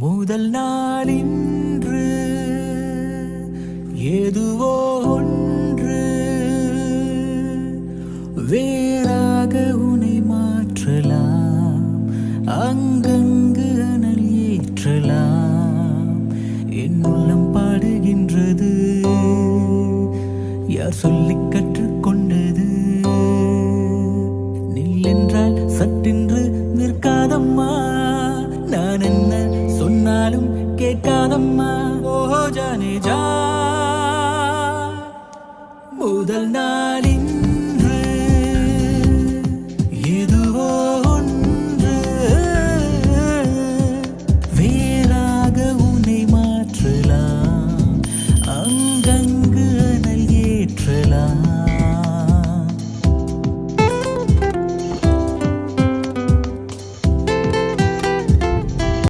முதல் நாள் இன்று ஏதுவோ ஒன்று வேறாக உனை மாற்றலாம், அங்கங்கு அனல் ஏற்றலாம். என் உள்ளம் பாடுகின்றது, யார் சொல்லிக் கற்றுக்கொண்டது? நில்லென்றால் சட்டென்று நிற்காதம்மா, நான் என்ன சொன்னாலும் கேட்காதம்மா. ஓஹோ ஜானே ஜா, முதல் நாள்